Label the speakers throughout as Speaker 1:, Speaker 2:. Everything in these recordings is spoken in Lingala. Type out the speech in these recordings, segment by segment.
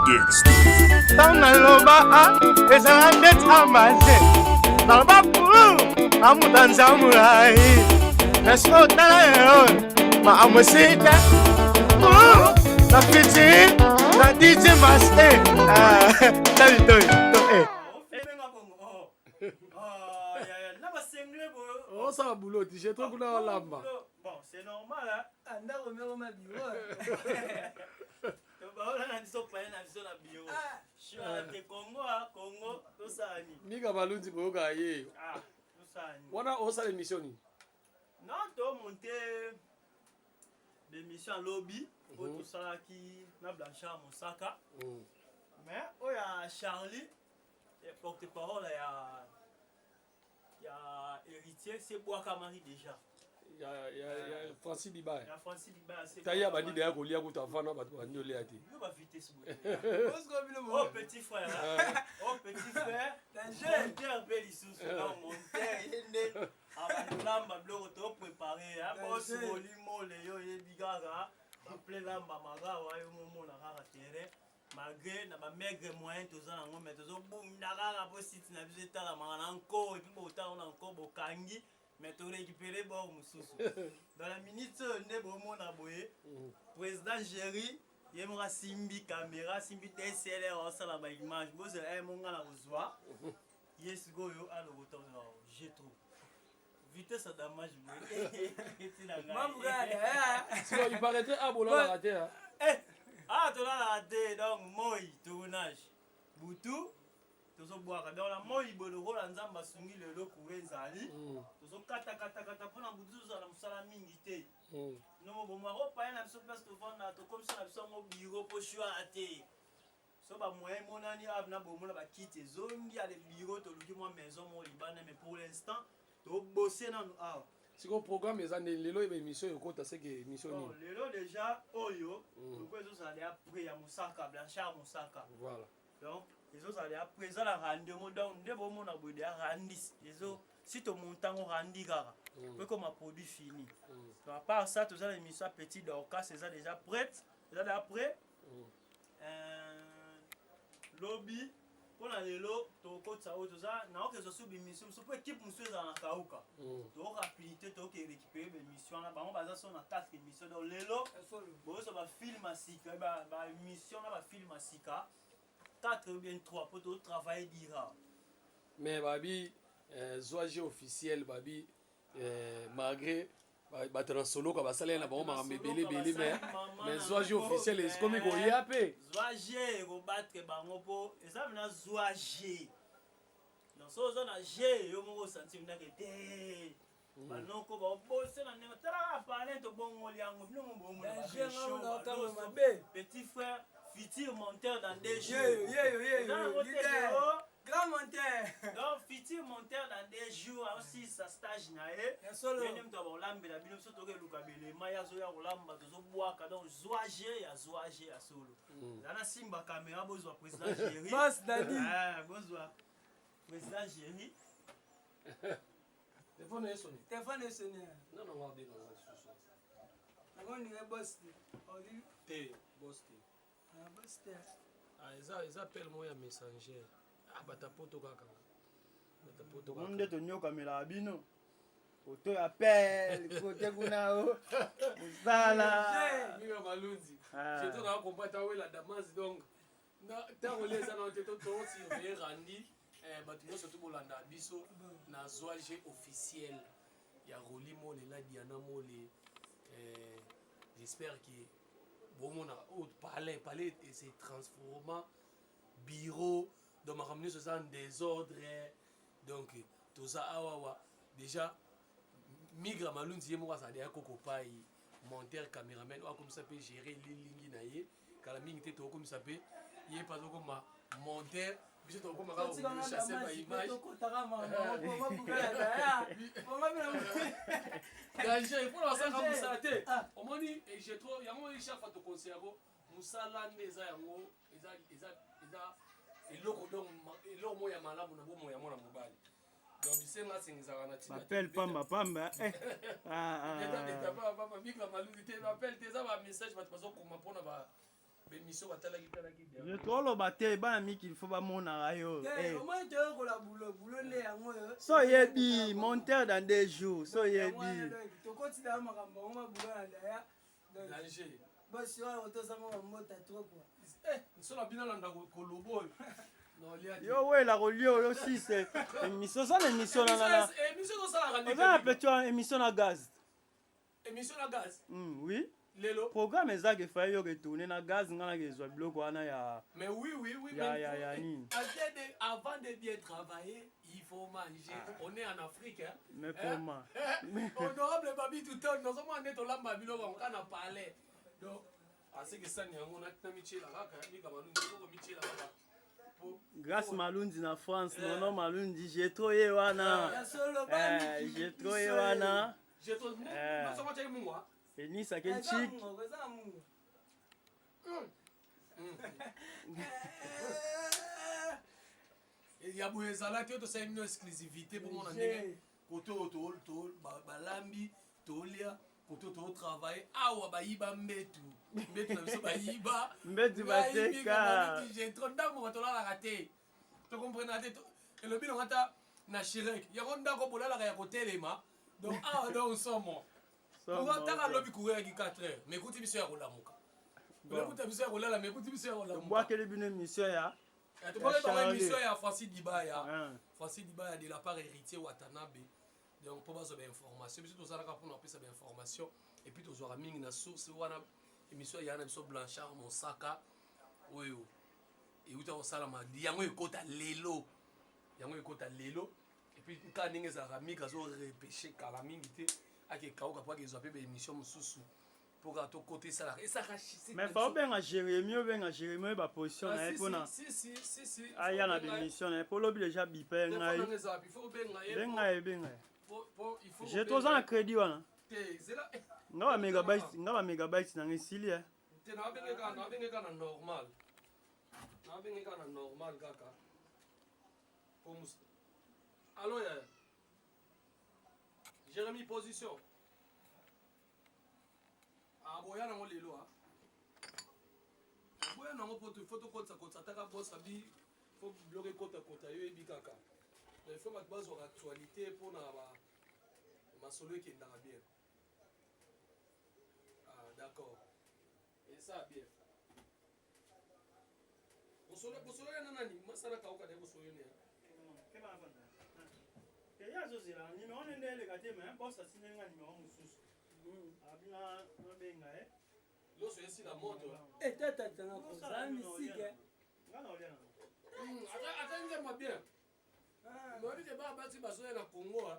Speaker 1: Dexter.
Speaker 2: Tanaloba ezalande tamaze naloba pulu amutanzamurai nasotala yo ma amusita na fiti na DJ Master talitoy
Speaker 3: Oh, ça va boulot, j'ai trop de lamba.
Speaker 2: Bon, c'est normal, hein.
Speaker 4: Anda romeo ma bureau.
Speaker 2: Congo, tosani.
Speaker 3: Miga balunzi boyoka ye.
Speaker 2: Ah, tosani.
Speaker 3: Wana osa l'émission ni.
Speaker 2: Non, to monter l'émission lobby pour tout ça qui na Blanchard Mosaka. Mais oh ya Charlie et porte-parole il y a héritier c'est Boaka Marie déjà.
Speaker 3: Il y a Francis Diba.
Speaker 2: Il y a Francis Diba c'est.
Speaker 3: Taïa bandi derrière ko lia ko ta fana ba to anyo le ati.
Speaker 2: Yo ba vitesse bo. Oh petit frère. Oh petit frère. Monteur beli sous non monteur yende. Lamba blo to préparer hein boss molimo le yo yebigaga. Appelé lamba magawa yo momo na kaka terrain. Malgré na ba maigre moyen toza na ngombe tozo boum na kaka po site na biso tala mangana encore et puis bo ta on encore bo kangi. Mais tu récupéré bon mususu. Dans la minute ne bon mon aboye. Président Jerry, il me simbi caméra, simbi DSLR en salle à image. Bon c'est mon gars la reçoit. Yes go yo à le retour j'ai trop. Vitesse à damage.
Speaker 3: Sinon il paraîtrait à bon la raté hein.
Speaker 2: Ah tu l'as raté donc moi tournage. Boutou tozo boaka dans la moi iboloko la nzamba sungi lelo kuwezali tozo kata pona butuzo na musala mingi te no bo mwa ko pa na biso place to vendre to comme ça na biso mo bureau po choix ate so ba moyen monani abna bo mona ba kite zongi ale bureau to luki mo maison mo libana mais pour l'instant to bosser na ah
Speaker 3: si ko programme eza lelo émission yokota c'est que émission ni
Speaker 2: lelo déjà oyo ko ezo ça après ya Mosaka Blanchard Mosaka
Speaker 3: voilà
Speaker 2: donc ils ont allé après ça la rendement donc de bon mon abodé randis ils ont si ton montant on randi gara peu comme un produit fini donc à part ça tous les émissions petit d'orca c'est ça déjà prête déjà d'après lobby pour la lelo to ko ça tout ça na que ça sous émission so pour équipe monsieur dans la kauka to rapidité to que récupérer l'émission là ba on basa son na 4 émissions donc lelo bon ça va film asika ba émission là va film asika 4 ou bien 3 pour tout travailler dira.
Speaker 3: Mais babi zoaji officiel babi malgré ba solo ka basala na ba ma mebele mais zoaji officiel est comme ko yape
Speaker 2: zoaji ko battre bango po ça na zoaji donc so na g yo mo sentir na ke te non ko ba bosser na ne tara parler to bon oliango no mo bo mo petit frère futur monteur dans des jours.
Speaker 4: Grand monteur.
Speaker 2: Donc futur monteur dans des jours aussi sa stage nae. Même to ba lambe la bino so to ke lukabele maya zo ya lamba to zo boaka donc zoager ya solo. Zana simba caméra bozwa président Jerry.
Speaker 4: Boss Dadi.
Speaker 2: Ah bozwa président Jerry.
Speaker 3: Téléphone est sonné.
Speaker 4: Téléphone est sonné.
Speaker 3: Non non on va bien
Speaker 4: on dirait boss.
Speaker 3: T boss T. Ils appellent moi un messenger. Ah, batapoto kaka. Batapoto kaka.
Speaker 2: Monde to nyoka mela bino. Auto appel, côté kuna o. Sala.
Speaker 3: Miga malunzi. J'ai tout à comprendre la damas donc. Na tango les ça na to si on randi batuno surtout bolanda biso na zoalge officiel. Ya Rolimo le la Diana mo le j'espère que bon on a palais c'est transformant bureau donc ma ramener ça en désordre donc tout ça awa déjà migra malunzi mo ça dia koko pai monteur caméraman ou comme ça peut gérer lingi na ye kala mingi te to comme ça peut yé pas comme monteur biso to comme ka chasser ma image danger pour la ça comme ça te au moins et j'ai trop yango chaque fois to conseiller musala ndeza yango eza eloko donc eloko moya malamu na bomo ya mwana mobali donc bisenga singizaka na tina
Speaker 2: appel pamba
Speaker 3: papa mika maluki te appel te za ba message ba bazo koma pona ba bémission batalaki talaki bien.
Speaker 1: Je trouve le bâté ba mi qu'il faut pas mon arayo.
Speaker 4: Au moins tu as la boulot ne yango.
Speaker 1: So yebi monteur dans 2 jours. So yebi.
Speaker 4: To continue makambo ngoma boulot na daya.
Speaker 3: Danger.
Speaker 4: Boss yo otosanga mota trop quoi.
Speaker 3: Nsola bina landa kolobo.
Speaker 1: Yo ouais la rolio yo si c'est émission ça l'émission là.
Speaker 3: Émission ça la
Speaker 1: on va appeler tu émission à gaz.
Speaker 3: Émission à gaz.
Speaker 1: Oui.
Speaker 3: Lelo.
Speaker 1: Programme ezak il faut yo retourner na gaz ngana gezwa bloko wana ya.
Speaker 3: Mais oui.
Speaker 1: Ya ni.
Speaker 3: Avant de bien travailler, il faut manger. On est en Afrique hein.
Speaker 1: Mais comment?
Speaker 3: Honorable Babi tout le temps, nous sommes en état là Babilo on a parlé. Donc assez que ça ni on a michela kaka, ni kama nous michela kaka.
Speaker 1: Grâce Malundi na France, non Malundi, j'ai trop wana. J'ai trop wana.
Speaker 3: J'ai trop. Nous sommes chez moi.
Speaker 1: Et ni ça quel chic.
Speaker 3: Il y a beaucoup de salades qui ont une exclusivité pour mon ami. Koto to balambi tolia koto to travail awa bayiba mbetu na biso bayiba
Speaker 1: mbetu bateka
Speaker 3: j'ai trop ndambo batola la raté tu comprends et le bilo ngata na Chirek ya ronda ko bola la ya kotelema donc donc somo on va ta lobby courir qui 4 heures mais écoute biso ya kolamuka écoute biso ya kolala mais écoute biso ya kolamuka
Speaker 1: bois que le bino mission ya
Speaker 3: tu vois la mission ya Francis Dibaya de la part héritier Watanabe. Donc pour avoir des informations, puis tout ça là pour nous appeler des informations et puis tout ça mingi na source wana émission ya na biso Blanchard Monsaka oyo et uta osala ma yango ekota lelo et puis quand ninge za rami kazo repêcher kala mingi te ake kauka pour que zoape be émission mususu pour que to côté ça et ça rachisse
Speaker 1: mais faut bien Jérémie ba position na pour na
Speaker 3: si
Speaker 1: aya na émission na pour lobi déjà biper ngai
Speaker 3: il faut benga
Speaker 1: j'ai 3 ans à crédit wana ngaba megabytes na ngisili eh
Speaker 3: te na bengeka na normal kaka pour allo ya Jérémie position aboya nango lelo ha aboya nango photo kotsa taka boss abi faut bloquer kota yo ebi kaka il faut mettre base sur l'actualité pour na ma solo qui est dans bien. D'accord. Et ça bien. Bosolo nani masala kauka de bosolo ne.
Speaker 1: Ya zozela ni me onende le kate me boss asinenga ni me mususu. Abina no benga
Speaker 3: Loso yesi la moto.
Speaker 4: Tata tana ko zami sike.
Speaker 1: Ngana olena.
Speaker 3: Attends moi bien. Moi je ba bati basoya na Congo.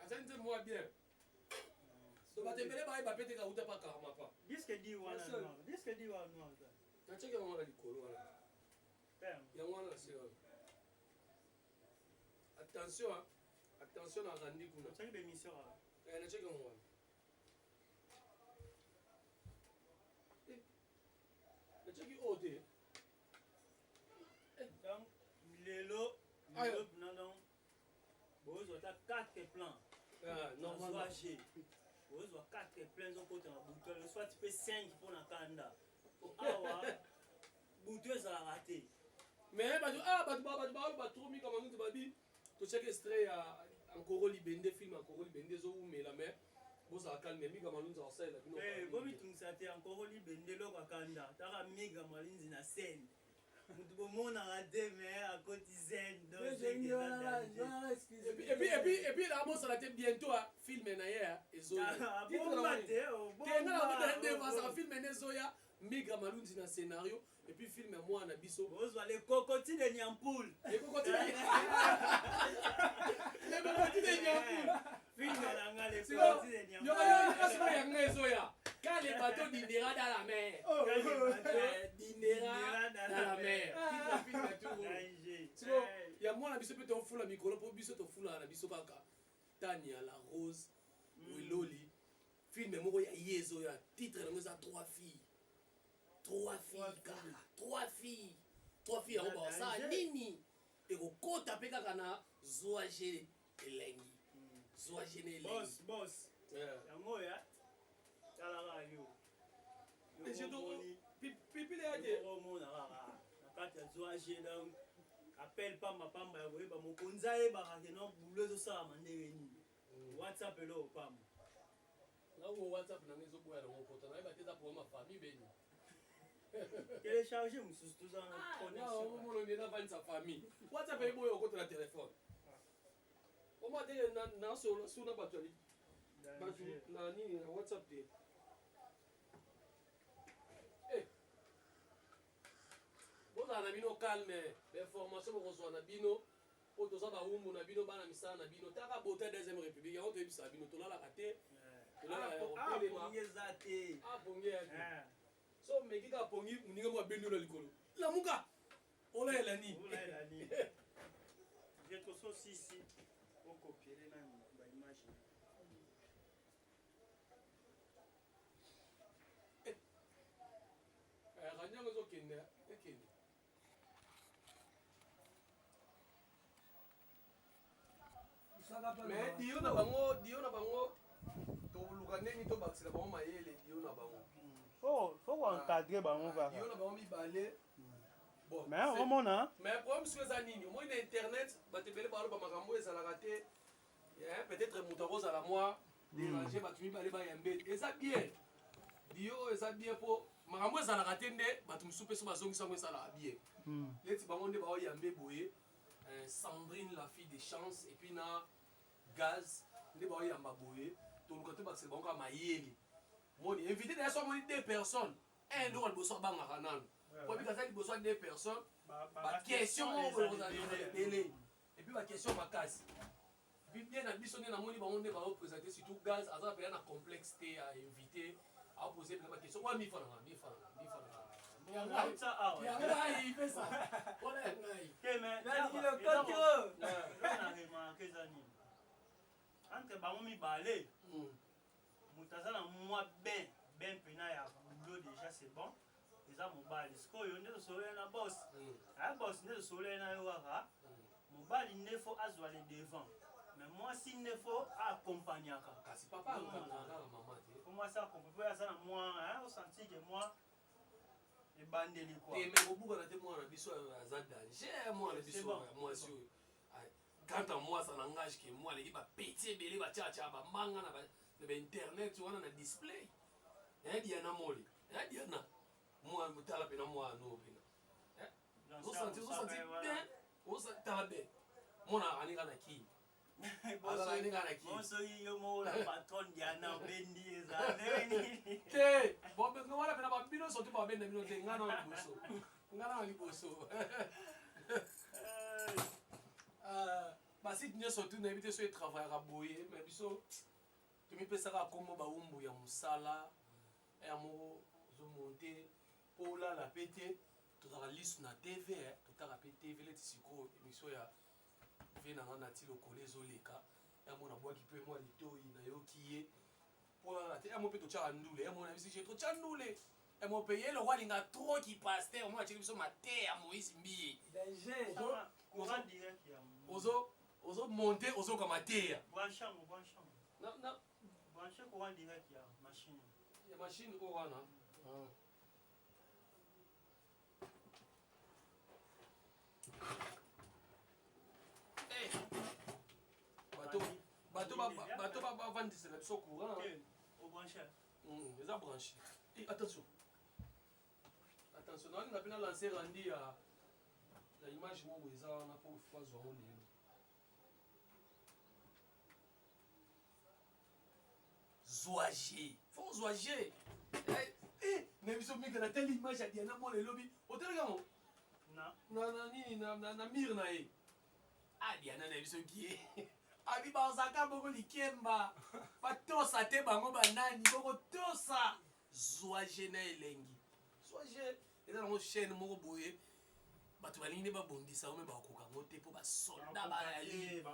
Speaker 3: Attends moi bien. So batembele ba pete ka uta pa karma pa.
Speaker 1: Disque di wana. Na
Speaker 3: cheke mwana likolo wana. Ya mwana se wana. Attention na randi kuna.
Speaker 1: Cheke be mission ala.
Speaker 3: Na cheke mwana. Na cheke ote.
Speaker 1: Donc lelo non. Bozo ta 4 plans. Normalement. Bozo 4 plans au côté na bouton, soit tu fais 5 pour na kanda. Awa bouton ça raté.
Speaker 3: Mais ba trop mi comme nous babi. To check extrait encore libende film encore libende zo mais la mer. Boza calme mi comme nous ça là bino.
Speaker 1: Bomi tungsate encore libende lo kanda. Tara miga malinzi na scène. Mutuko mona raté mais à côté zen donc
Speaker 3: et puis là bon ça la bientôt film na ya ezo. Film na zoya miga malinzi na scénario. Et puis film moi na biso
Speaker 1: bozwa les cocotiers de Nyampoul
Speaker 3: les cocotiers de Nyampoul
Speaker 1: film na les cocotiers de Nyampoul
Speaker 3: yo yangezo ya quand les bateaux dînera dans la mer dînera dans la mer film ya moi na biso peut on fula mikolo po biso to fula na biso kaka Tania la Rose Wiloli film moko ya yezo ya titre na za 3 filles. 3 filles en bas ça nini et ko kota pe kaka na zoaje elengi
Speaker 1: boss yango ya tala radio
Speaker 3: pipile yake
Speaker 1: omona kaka na kati ya zwaje donc appelle pamba ya koyeba mokonzi ayebaka ke no bulo ezosalama ndenge nini whatsapp elo pamba
Speaker 3: nawo whatsapp nanga ezoboya nango mpota nayeba te eza problème ya famille beni
Speaker 1: télécharge mosusu toza na connexion
Speaker 3: omolongi navandisa famille whatsapp eboya okota na telefone omwa te nasuna bato na nini na whatsapp te bozala na bino calme bainformation bokozwa na bino oyo toza bawumbu na bino bana misala na bino taka bota deuxième république yango toyebisa bino tolalaka te
Speaker 1: apongi eza te
Speaker 3: apongi ya te so meki kaka pongi moninga mo abendi na likolo lamuka olayela nini
Speaker 1: jetroso sisi okopiele na baimage
Speaker 3: kanyango ezokende ekende mais dio na bango toluka ndeni tobakisela bango mayele dio na bango
Speaker 1: faut encadrer bango kaka
Speaker 3: dio na bango mibale
Speaker 1: mais omona
Speaker 3: mais problème soki eza nini omoi na internet bato ebele baloba makambo ezalaka te peut-être moto akozala mwa déranger bato mibale bayambe eza bien dio eza bien mpo makambo ezalaka te nde bato mosusu mpe so bazongisango ezalaka bien neti bango nde baoyambe boye Sandrine la fille de chance et puis na gaz nde baoyamba boye toluka te bakisela bango kaka mayele moni invité na so amoni 2 personnes un ndoko liboso abangaka nano po bikaza liboso ya 2 personnes baquestion moko boye kozala ebele epuis baquestion makasi puis bien na biso nde namoni bango nde baoprésente surtout gaz aza pena na complexe te ya invité aopose pena baquestion oya mifananga yangai pesa wana yangai
Speaker 1: entre bango mibale moto aza na mwa ben mpena ya bulo déjà c'est bon eza mobali sikoyo nde tosololi na bos aya bos nde tosololi na yo kaka mobali nde fo azwa le devant mais mwasi nde fo aakompagnaka
Speaker 3: kasi papa akokanga mama te
Speaker 1: po mwasi akompa po aza na mwa osanti ke mwa ebandeli kwa
Speaker 3: te mais kobukana te mwana biso aza danger mwana biso ya mwasi oyo quand à moi ça n'engage que moi les bapeti ebele batiatia bambanga na bainternet wana na display diana moli diana mwa motala pena mwana pena osanti bien osantala bien mona aninga na ki
Speaker 1: bosoki yo mola patron diana obendi eza nini
Speaker 3: te bobenga wana pena babino soki babenda bino te ngana na liboso basite nyonso tu nayebi te so etravaillaka boye mais biso tomipesaka kombo bawumbu ya mosala ya moko ozomonte mpo olala mpe te tozala lisu na tv totaka mpe tv leti sikoyo émission ya ve nanga na ti lokolo ezoleka yango nabwaki mpe mwa litoi nayoki ye mpo olala te yango mpe totyaka ndule yango na bisi totya ndule yango mpe ye lokwa alinga trop ki paster omona atyeki biso mate ya moïse mbiye ozo monter ozo mateya
Speaker 1: branchango
Speaker 3: branché
Speaker 1: courant direct ya machine
Speaker 3: o wana bato bavandisela biso courant eza branché attention nalinga mpe na lancer randi ya image moko eza wana mpo fazwango lelo zoage fo zoage na biso mika na telle image ya diana mona elobi otelekamo na mire na ye diana na biso kie abi bazaka boko likemba batosa te bango banani bokotosa zoage na elengi zoage eza nango chaîne moko boye bato balingi nde babondisa ome bakoka yango te mpo basolda bayali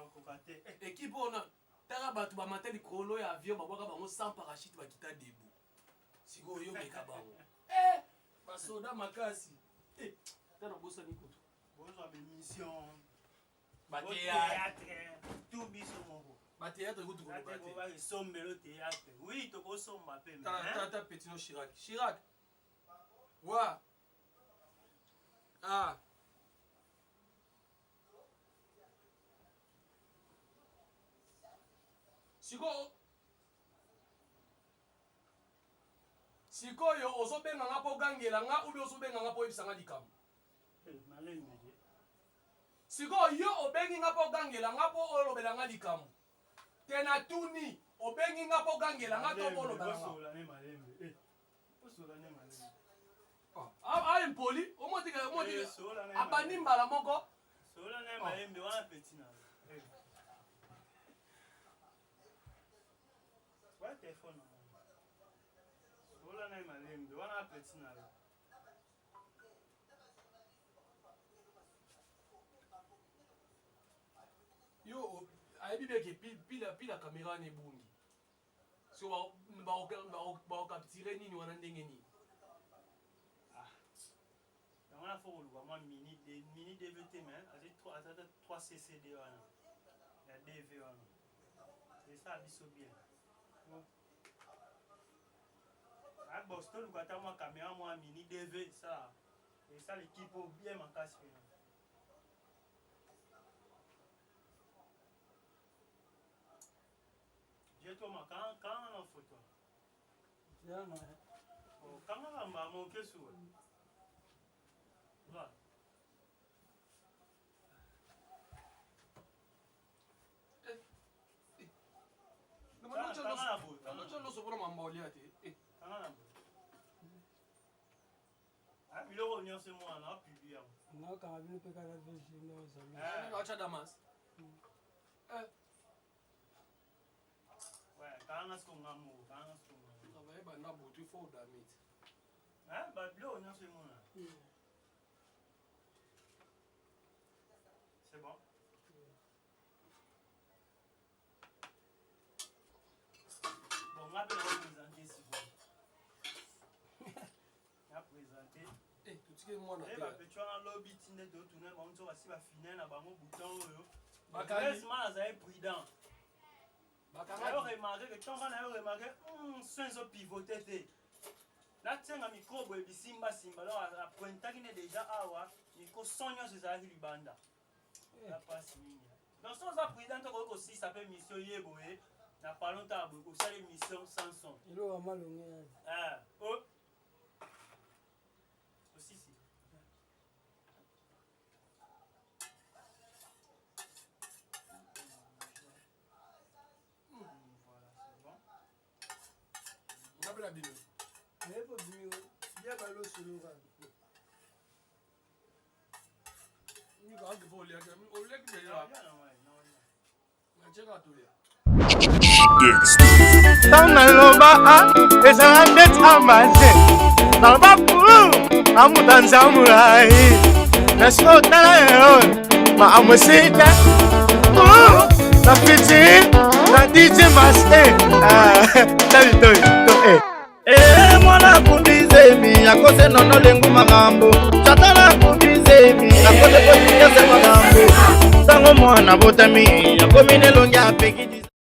Speaker 3: ekipe ona taka bato bamata likolo ya avion babwaka bango sans parachute bakita debu sikoyo oyomeka bango basolda makasi ta na bosani kutu
Speaker 1: bozwa bemission
Speaker 3: bateatre
Speaker 1: tout biso moko
Speaker 3: bateatre kutu
Speaker 1: esombelo théâtre oui tokosomba mpe
Speaker 3: tata petino chirac Wa. Ah. Sikoyo ozobenga nga po gangela nga ubi ozobenga nga po ebisanga likambo. Sikoyo yo obengi nga po gangela nga po olobela nga likambo. Tena tuni obengi nga po gangela nga to olobela nga. Ah impoli omotika abani mbala moko.
Speaker 2: Sola na malembe wana petit na. Wa téléphone. Sola na malembe wana petit na.
Speaker 3: Yo aibi beke pila caméra ne bungi. So ba capturer nini wana ndenge nini.
Speaker 2: On a fait un mini DVT, mais avec 3 CCD. Il y a DV. C'est ça, c'est bien. À Boston, nous avons une caméra, un mini DV. Ça. Et ça, l'équipe bien m'en casse. J'ai toi, quand on a photo. Quand on a manqué sur. C'est bon. Bon, on va présenter si vous. On va présenter. Eh, bah, tu as un lobby, tu n'es de tourner, on va se finir à un bouton. Laisse-moi, ça est prudent. Vous avez remarqué que quand on a remarqué, sans pivoter. Là, tiens, un micro, et simba, alors la pointe qui est déjà à micro sonne sur sa ribanda. La passe mine. Dans son prudent, aussi, ça fait mission Yeboé. N'a pas longtemps, vous savez, mission sans son.
Speaker 4: Il a mal au
Speaker 2: Ah, oh. Aussi, si. Voilà, c'est bon.
Speaker 3: On a la bino.
Speaker 4: Mais il faut bien ballot sur le rang.
Speaker 3: Ni ga ga bo le ga o le ga ya. Na cheka to le.
Speaker 5: Tanga loba eza net amase. Nalba pu amutanza murai. Nasko tala yo ma amusita. Na fiti na DJ Master. Salut toi. Mwana kundize mi akose nono lengu magambo. Chatala kundize mi akose kundize magambo. Tango mwana botami akomine longa peki.